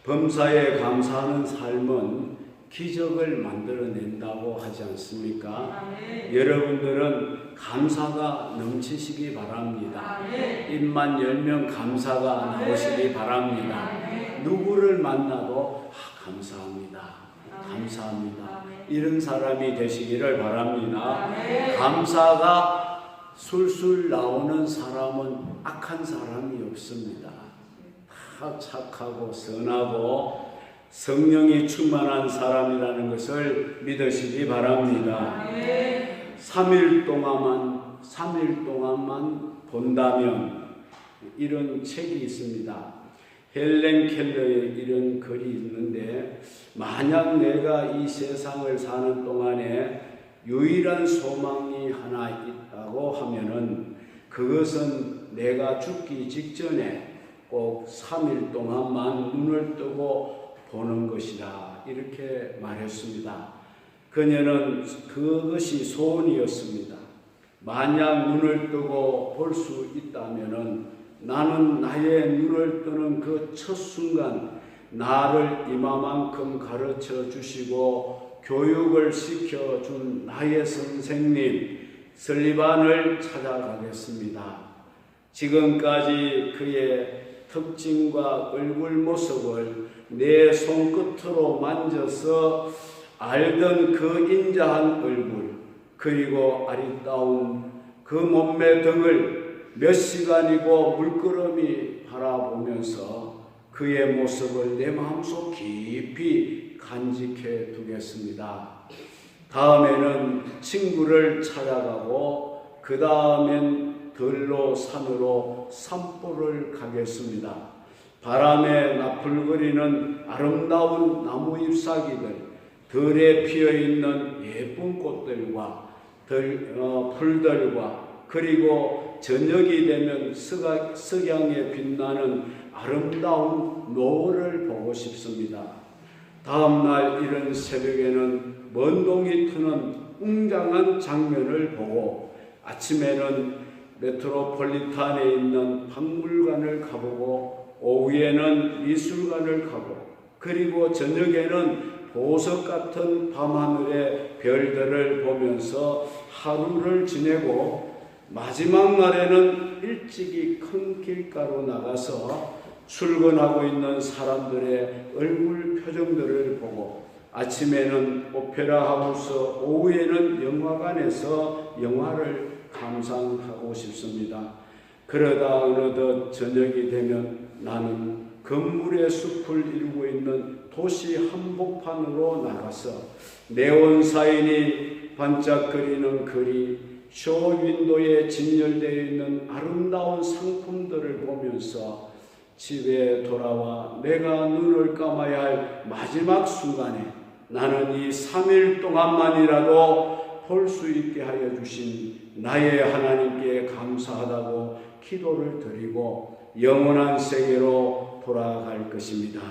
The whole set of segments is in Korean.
범사에 감사하는 삶은 기적을 만들어낸다고 하지 않습니까? 여러분들은 감사가 넘치시기 바랍니다. 입만 열면 감사가 나오시기 바랍니다. 누구를 만나도 감사합니다. 감사합니다. 이런 사람이 되시기를 바랍니다. 감사가 술술 나오는 사람은 악한 사람이 없습니다. 다 착하고 선하고 성령이 충만한 사람이라는 것을 믿으시기 바랍니다. 3일 동안만 본다면 이런 책이 있습니다. 헬렌 켈러의 이런 글이 있는데, 만약 내가 이 세상을 사는 동안에 유일한 소망이 하나 있다고 하면은 그것은 내가 죽기 직전에 꼭 3일 동안만 눈을 뜨고 보는 것이다, 이렇게 말했습니다. 그녀는 그것이 소원이었습니다. 만약 눈을 뜨고 볼 수 있다면은 나는 나의 눈을 뜨는 그 첫 순간 나를 이마만큼 가르쳐 주시고 교육을 시켜준 나의 선생님 설리반을 찾아가겠습니다. 지금까지 그의 특징과 얼굴 모습을 내 손끝으로 만져서 알던 그 인자한 얼굴, 그리고 아리따운 그 몸매 등을 몇 시간이고 물끄러미 바라보면서 그의 모습을 내 마음속 깊이 간직해 두겠습니다. 다음에는 친구를 찾아가고 그 다음엔 들로 산으로 산보를 가겠습니다. 바람에 나풀거리는 아름다운 나무 잎사귀들, 들에 피어있는 예쁜 꽃들과 풀들과 그리고 저녁이 되면 석양에 빛나는 아름다운 노을을 보고 싶습니다. 다음날 이른 새벽에는 먼 동이 트는 웅장한 장면을 보고 아침에는 메트로폴리탄에 있는 박물관을 가보고 오후에는 미술관을 가고 그리고 저녁에는 보석 같은 밤하늘의 별들을 보면서 하루를 지내고 마지막 날에는 일찍이 큰 길가로 나가서 출근하고 있는 사람들의 얼굴 표정들을 보고 아침에는 오페라 하우스, 오후에는 영화관에서 영화를 감상하고 싶습니다. 그러다 어느덧 저녁이 되면 나는 건물의 숲을 이루고 있는 도시 한복판으로 나가서 네온 사인이 반짝거리는 거리, 쇼윈도에 진열되어 있는 아름다운 상품들을 보면서 집에 돌아와 내가 눈을 감아야 할 마지막 순간에 나는 이 3일 동안만이라도 볼 수 있게 하여 주신 나의 하나님께 감사하다고 기도를 드리고 영원한 세계로 돌아갈 것입니다.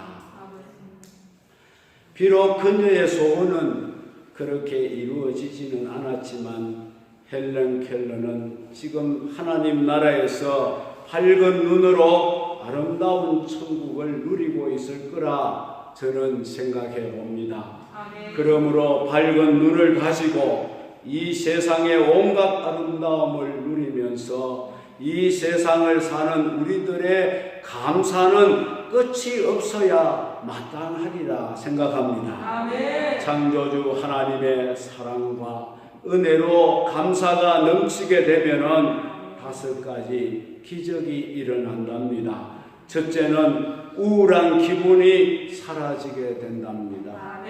비록 그녀의 소원은 그렇게 이루어지지는 않았지만 헬렌 켈러는 지금 하나님 나라에서 밝은 눈으로 아름다운 천국을 누리고 있을 거라 저는 생각해 봅니다. 그러므로 밝은 눈을 가지고 이 세상의 온갖 아름다움을 누리면서 이 세상을 사는 우리들의 감사는 끝이 없어야 마땅하리라 생각합니다. 창조주 하나님의 사랑과 은혜로 감사가 넘치게 되면은 5가지 기적이 일어난답니다. 첫째는 우울한 기분이 사라지게 된답니다.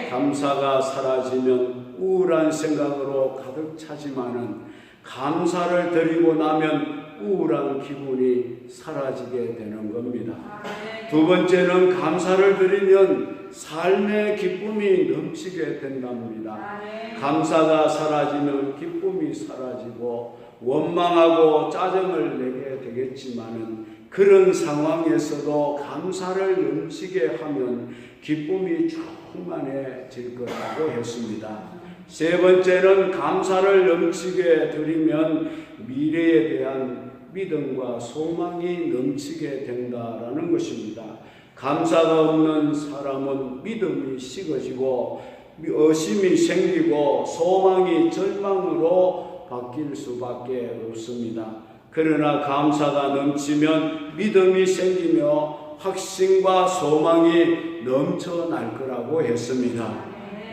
감사가 사라지면 우울한 생각으로 가득 차지만은 감사를 드리고 나면 우울한 기분이 사라지게 되는 겁니다. 두 번째는 감사를 드리면 삶의 기쁨이 넘치게 된답니다. 감사가 사라지면 기쁨이 사라지고 원망하고 짜증을 내게 되겠지만은 그런 상황에서도 감사를 넘치게 하면 기쁨이 충만해질 거라고 했습니다. 세 번째는 감사를 넘치게 드리면 미래에 대한 믿음과 소망이 넘치게 된다라는 것입니다. 감사가 없는 사람은 믿음이 식어지고 의심이 생기고 소망이 절망으로 바뀔 수밖에 없습니다. 그러나 감사가 넘치면 믿음이 생기며 확신과 소망이 넘쳐날 거라고 했습니다.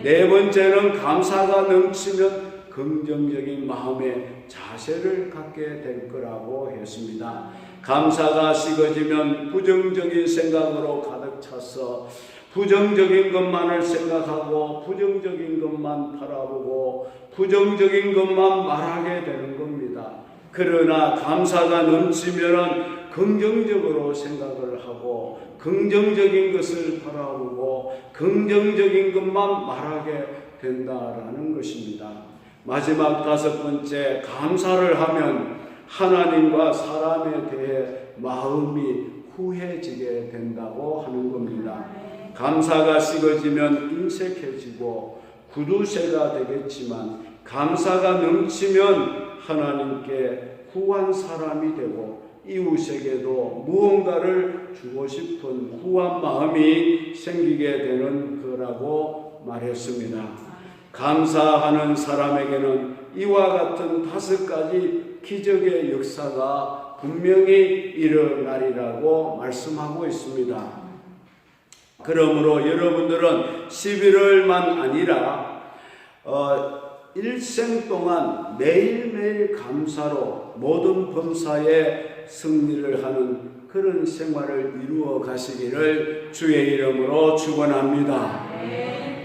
네 번째는 감사가 넘치면 긍정적인 마음의 자세를 갖게 될 거라고 했습니다. 감사가 식어지면 부정적인 생각으로 가득 차서 부정적인 것만을 생각하고 부정적인 것만 바라보고 부정적인 것만 말하게 되는 겁니다. 그러나 감사가 넘치면 긍정적으로 생각을 하고 긍정적인 것을 바라보고 긍정적인 것만 말하게 된다라는 것입니다. 마지막 다섯 번째, 감사를 하면 하나님과 사람에 대해 마음이 후해지게 된다고 하는 겁니다. 감사가 식어지면 인색해지고 구두쇠가 되겠지만 감사가 넘치면 하나님께 후한 사람이 되고 이웃에게도 무언가를 주고 싶은 후한 마음이 생기게 되는 거라고 말했습니다. 감사하는 사람에게는 이와 같은 다섯 가지 기적의 역사가 분명히 일어나리라고 말씀하고 있습니다. 그러므로 여러분들은 11월만 아니라 일생 동안 매일매일 감사로 모든 범사에 승리를 하는 그런 생활을 이루어 가시기를 주의 이름으로 축원합니다.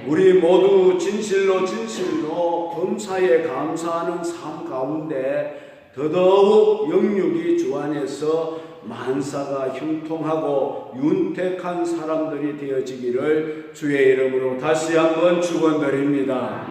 우리 모두 진실로 범사에 감사하는 삶 가운데 더더욱 영육이 주 안에서 만사가 형통하고 윤택한 사람들이 되어지기를 주의 이름으로 다시 한번 축원드립니다.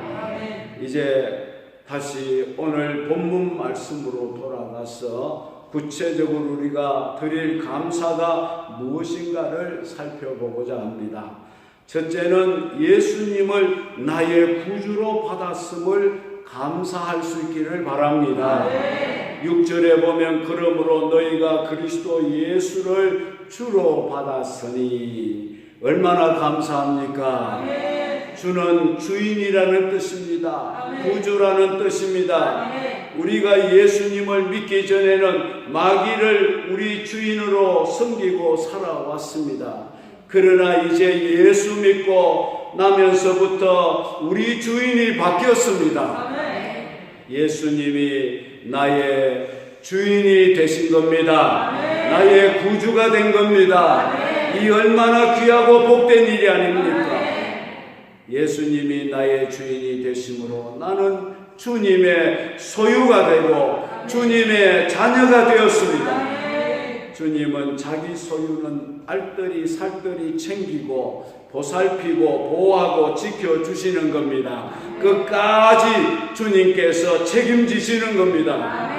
이제 다시 오늘 본문 말씀으로 돌아가서 구체적으로 우리가 드릴 감사가 무엇인가를 살펴보고자 합니다. 첫째는 예수님을 나의 구주로 받았음을 감사할 수 있기를 바랍니다. 6절에 보면 그러므로 너희가 그리스도 예수를 주로 받았으니 얼마나 감사합니까? 주는 주인이라는 뜻입니다. 구주라는 뜻입니다. 우리가 예수님을 믿기 전에는 마귀를 우리 주인으로 섬기고 살아왔습니다. 그러나 이제 예수 믿고 나면서부터 우리 주인이 바뀌었습니다. 예수님이 나의 주인이 되신 겁니다. 나의 구주가 된 겁니다. 이 얼마나 귀하고 복된 일이 아닙니까? 예수님이 나의 주인이 되심으로 나는 주님의 소유가 되고 주님의 자녀가 되었습니다. 주님은 자기 소유는 알뜰히 살뜰히 챙기고 보살피고 보호하고 지켜주시는 겁니다. 끝까지 주님께서 책임지시는 겁니다.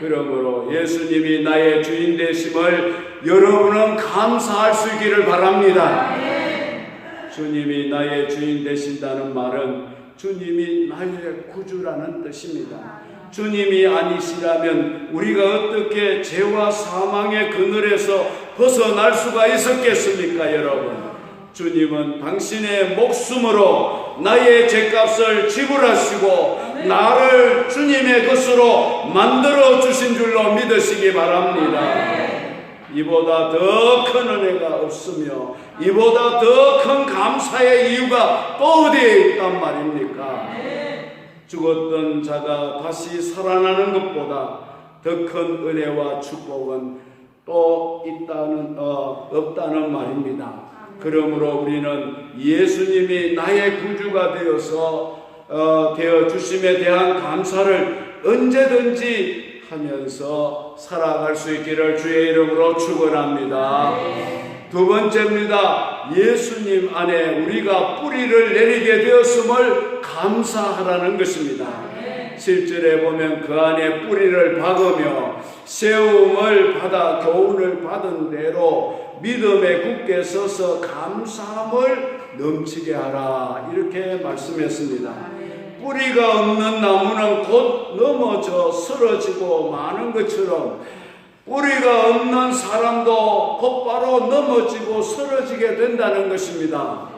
그러므로 예수님이 나의 주인 되심을 여러분은 감사할 수 있기를 바랍니다. 주님이 나의 주인 되신다는 말은 주님이 나의 구주라는 뜻입니다. 주님이 아니시라면 우리가 어떻게 죄와 사망의 그늘에서 벗어날 수가 있었겠습니까, 여러분? 주님은 당신의 목숨으로 나의 죄값을 지불하시고 나를 주님의 것으로 만들어 주신 줄로 믿으시기 바랍니다. 이보다 더 큰 은혜가 없으며 이보다 더 큰 감사의 이유가 또 어디에 있단 말입니까? 죽었던 자가 다시 살아나는 것보다 더 큰 은혜와 축복은 또 없다는 말입니다. 그러므로 우리는 예수님이 나의 구주가 되어 주심에 대한 감사를 언제든지 하면서 살아갈 수 있기를 주의 이름으로 축원합니다. 두 번째입니다. 예수님 안에 우리가 뿌리를 내리게 되었음을 감사하라는 것입니다. 7절에 보면 그 안에 뿌리를 박으며 세움을 받아 교훈을 받은 대로 믿음에 굳게 서서 감사함을 넘치게 하라, 이렇게 말씀했습니다. 뿌리가 없는 나무는 곧 넘어져 쓰러지고 마는 것처럼 뿌리가 없는 사람도 곧바로 넘어지고 쓰러지게 된다는 것입니다.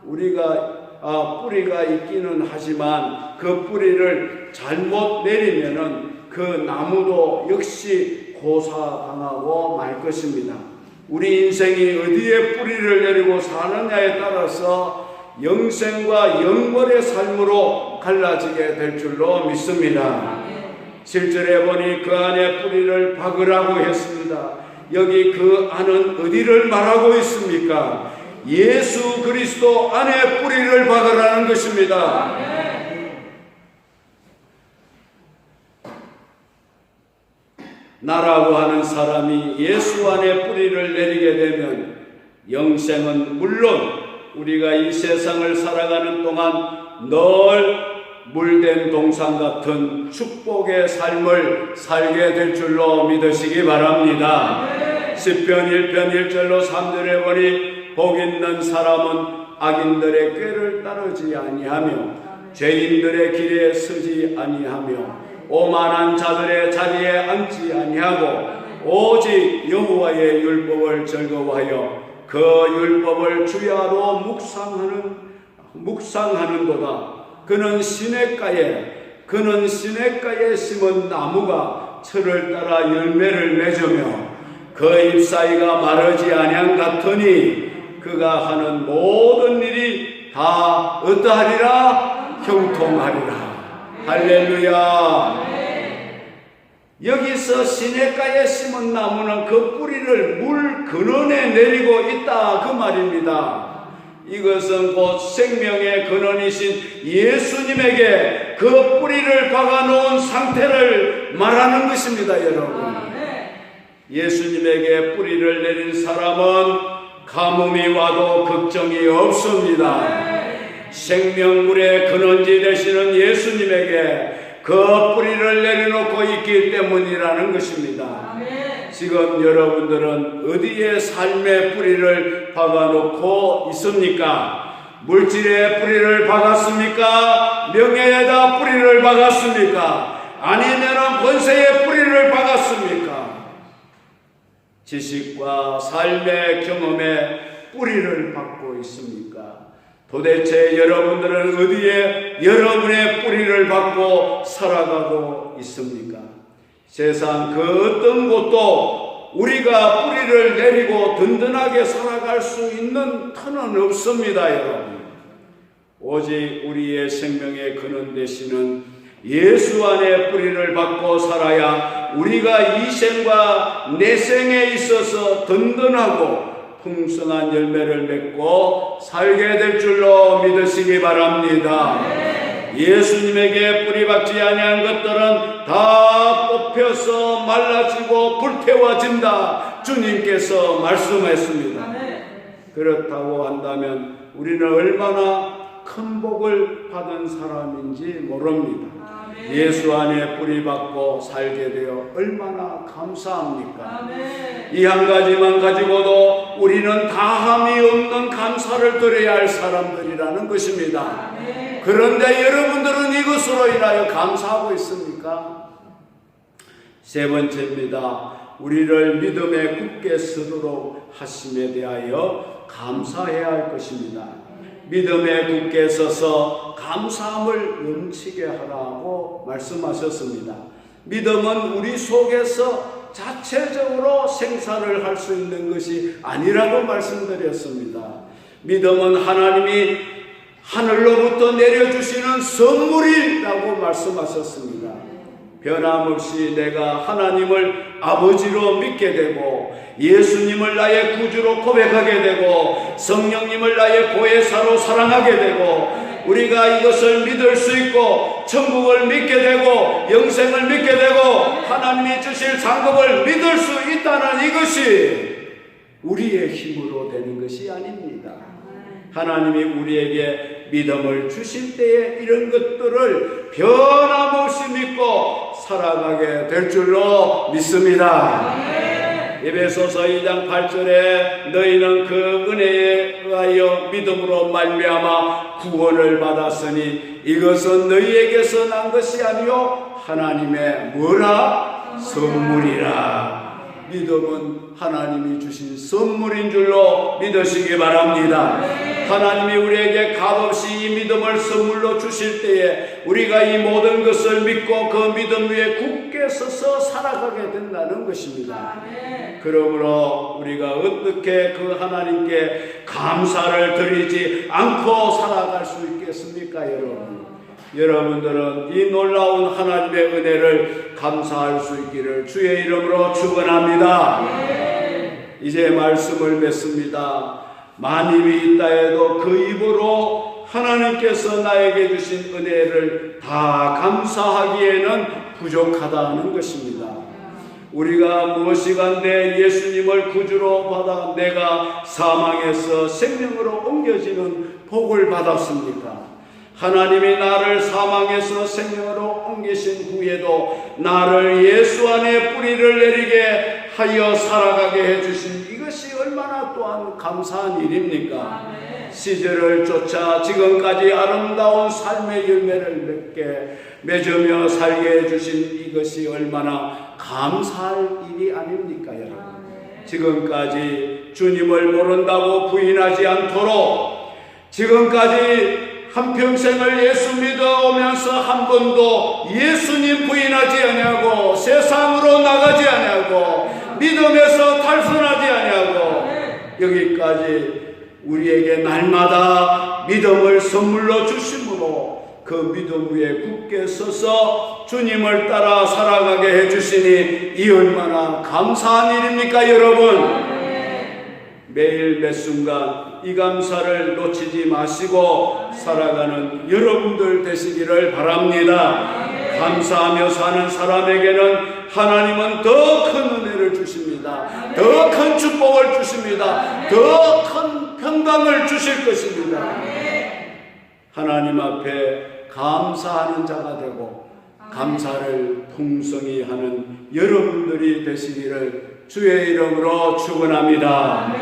우리가 뿌리가 있기는 하지만 그 뿌리를 잘못 내리면은 그 나무도 역시 고사당하고 말 것입니다. 우리 인생이 어디에 뿌리를 내리고 사느냐에 따라서 영생과 영벌의 삶으로 갈라지게 될 줄로 믿습니다. 7절에 보니 그 안에 뿌리를 박으라고 했습니다. 여기 그 안은 어디를 말하고 있습니까? 예수 그리스도 안에 뿌리를 박으라는 것입니다. 나라고 하는 사람이 예수 안에 뿌리를 내리게 되면 영생은 물론 우리가 이 세상을 살아가는 동안 늘 물된 동산 같은 축복의 삶을 살게 될 줄로 믿으시기 바랍니다. 시편 1편 1절로 3절에 보니 복 있는 사람은 악인들의 꾀를 따르지 아니하며 죄인들의 길에 서지 아니하며 오만한 자들의 자리에 앉지 아니하고 오직 여호와의 율법을 즐거워하여 그 율법을 주야로 묵상하는도다. 그는 시냇가에 심은 나무가 철을 따라 열매를 맺으며 그 잎사이가 마르지 아니한 같으니 그가 하는 모든 일이 다 어떠하리라? 형통하리라. 할렐루야. 여기서 시냇가에 심은 나무는 그 뿌리를 물 근원에 내리고 있다 그 말입니다. 이것은 곧 생명의 근원이신 예수님에게 그 뿌리를 박아놓은 상태를 말하는 것입니다, 여러분. 예수님에게 뿌리를 내린 사람은 가뭄이 와도 걱정이 없습니다. 생명물의 근원지 되시는 예수님에게 그 뿌리를 내려놓고 있기 때문이라는 것입니다. 지금 여러분들은 어디에 삶의 뿌리를 박아놓고 있습니까? 물질의 뿌리를 박았습니까? 명예에다 뿌리를 박았습니까? 아니면 권세의 뿌리를 박았습니까? 지식과 삶의 경험에 뿌리를 박고 있습니까? 도대체 여러분들은 어디에 여러분의 뿌리를 박고 살아가고 있습니까? 세상 그 어떤 곳도 우리가 뿌리를 내리고 든든하게 살아갈 수 있는 터는 없습니다, 여러분. 오직 우리의 생명의 근원 되시는 예수 안에 뿌리를 박고 살아야 우리가 이 생과 내생에 있어서 든든하고 풍성한 열매를 맺고 살게 될 줄로 믿으시기 바랍니다. 예수님에게 뿌리 박지 아니한 것들은 다 뽑혀서 말라지고 불태워진다. 주님께서 말씀했습니다. 그렇다고 한다면 우리는 얼마나 큰 복을 받은 사람인지 모릅니다. 예수 안에 뿌리 박고 살게 되어 얼마나 감사합니까? 이 한 가지만 가지고도 우리는 다함이 없는 감사를 드려야 할 사람들이라는 것입니다. 그런데 여러분들은 이것으로 인하여 감사하고 있습니까? 세 번째입니다. 우리를 믿음에 굳게 서도록 하심에 대하여 감사해야 할 것입니다. 믿음에 굳게 서서 감사함을 넘치게 하라고 말씀하셨습니다. 믿음은 우리 속에서 자체적으로 생산을 할 수 있는 것이 아니라고 말씀드렸습니다. 믿음은 하나님이 하늘로부터 내려주시는 선물이라고 말씀하셨습니다. 변함없이 내가 하나님을 아버지로 믿게 되고 예수님을 나의 구주로 고백하게 되고 성령님을 나의 보혜사로 사랑하게 되고 우리가 이것을 믿을 수 있고 천국을 믿게 되고 영생을 믿게 되고 하나님이 주실 상급을 믿을 수 있다는 이것이 우리의 힘으로 되는 것이 아닙니다. 하나님이 우리에게 믿음을 주실 때에 이런 것들을 변함없이 믿고 살아가게 될 줄로 믿습니다. 에베소서 2장 8절에 너희는 그 은혜에 의하여 믿음으로 말미암아 구원을 받았으니 이것은 너희에게서 난 것이 아니요 하나님의 뭐라? 선물이라. 믿음은 하나님이 주신 선물인 줄로 믿으시기 바랍니다. 하나님이 우리에게 값없이 이 믿음을 선물로 주실 때에 우리가 이 모든 것을 믿고 그 믿음 위에 굳게 서서 살아가게 된다는 것입니다. 그러므로 우리가 어떻게 그 하나님께 감사를 드리지 않고 살아갈 수 있겠습니까, 여러분? 여러분들은 이 놀라운 하나님의 은혜를 감사할 수 있기를 주의 이름으로 축원합니다. 이제 말씀을 맺습니다. 만임이 있다 해도 그 입으로 하나님께서 나에게 주신 은혜를 다 감사하기에는 부족하다는 것입니다. 우리가 무엇이간데 예수님을 구주로 받아 내가 사망에서 생명으로 옮겨지는 복을 받았습니까? 하나님이 나를 사망에서 생명으로 옮기신 후에도 나를 예수 안에 뿌리를 내리게 하여 살아가게 해주신 이것이 얼마나 또한 감사한 일입니까? 시절을 쫓아 지금까지 아름다운 삶의 열매를 맺으며 살게 해주신 이것이 얼마나 감사할 일이 아닙니까, 여러분? 지금까지 주님을 모른다고 부인하지 않도록 지금까지 한평생을 예수 믿어오면서 한 번도 예수님 부인하지 아니하고 세상으로 나가지 아니하고 믿음에서 탈선하지 아니하고 여기까지 우리에게 날마다 믿음을 선물로 주심으로 그 믿음 위에 굳게 서서 주님을 따라 살아가게 해주시니 이 얼마나 감사한 일입니까, 여러분? 매일 매 순간 이 감사를 놓치지 마시고 살아가는 여러분들 되시기를 바랍니다. 감사하며 사는 사람에게는 하나님은 더 큰 은혜를 주십니다. 더 큰 축복을 주십니다. 더 큰 평강을 주실 것입니다. 하나님 앞에 감사하는 자가 되고 감사를 풍성히 하는 여러분들이 되시기를 주의 이름으로 축원합니다.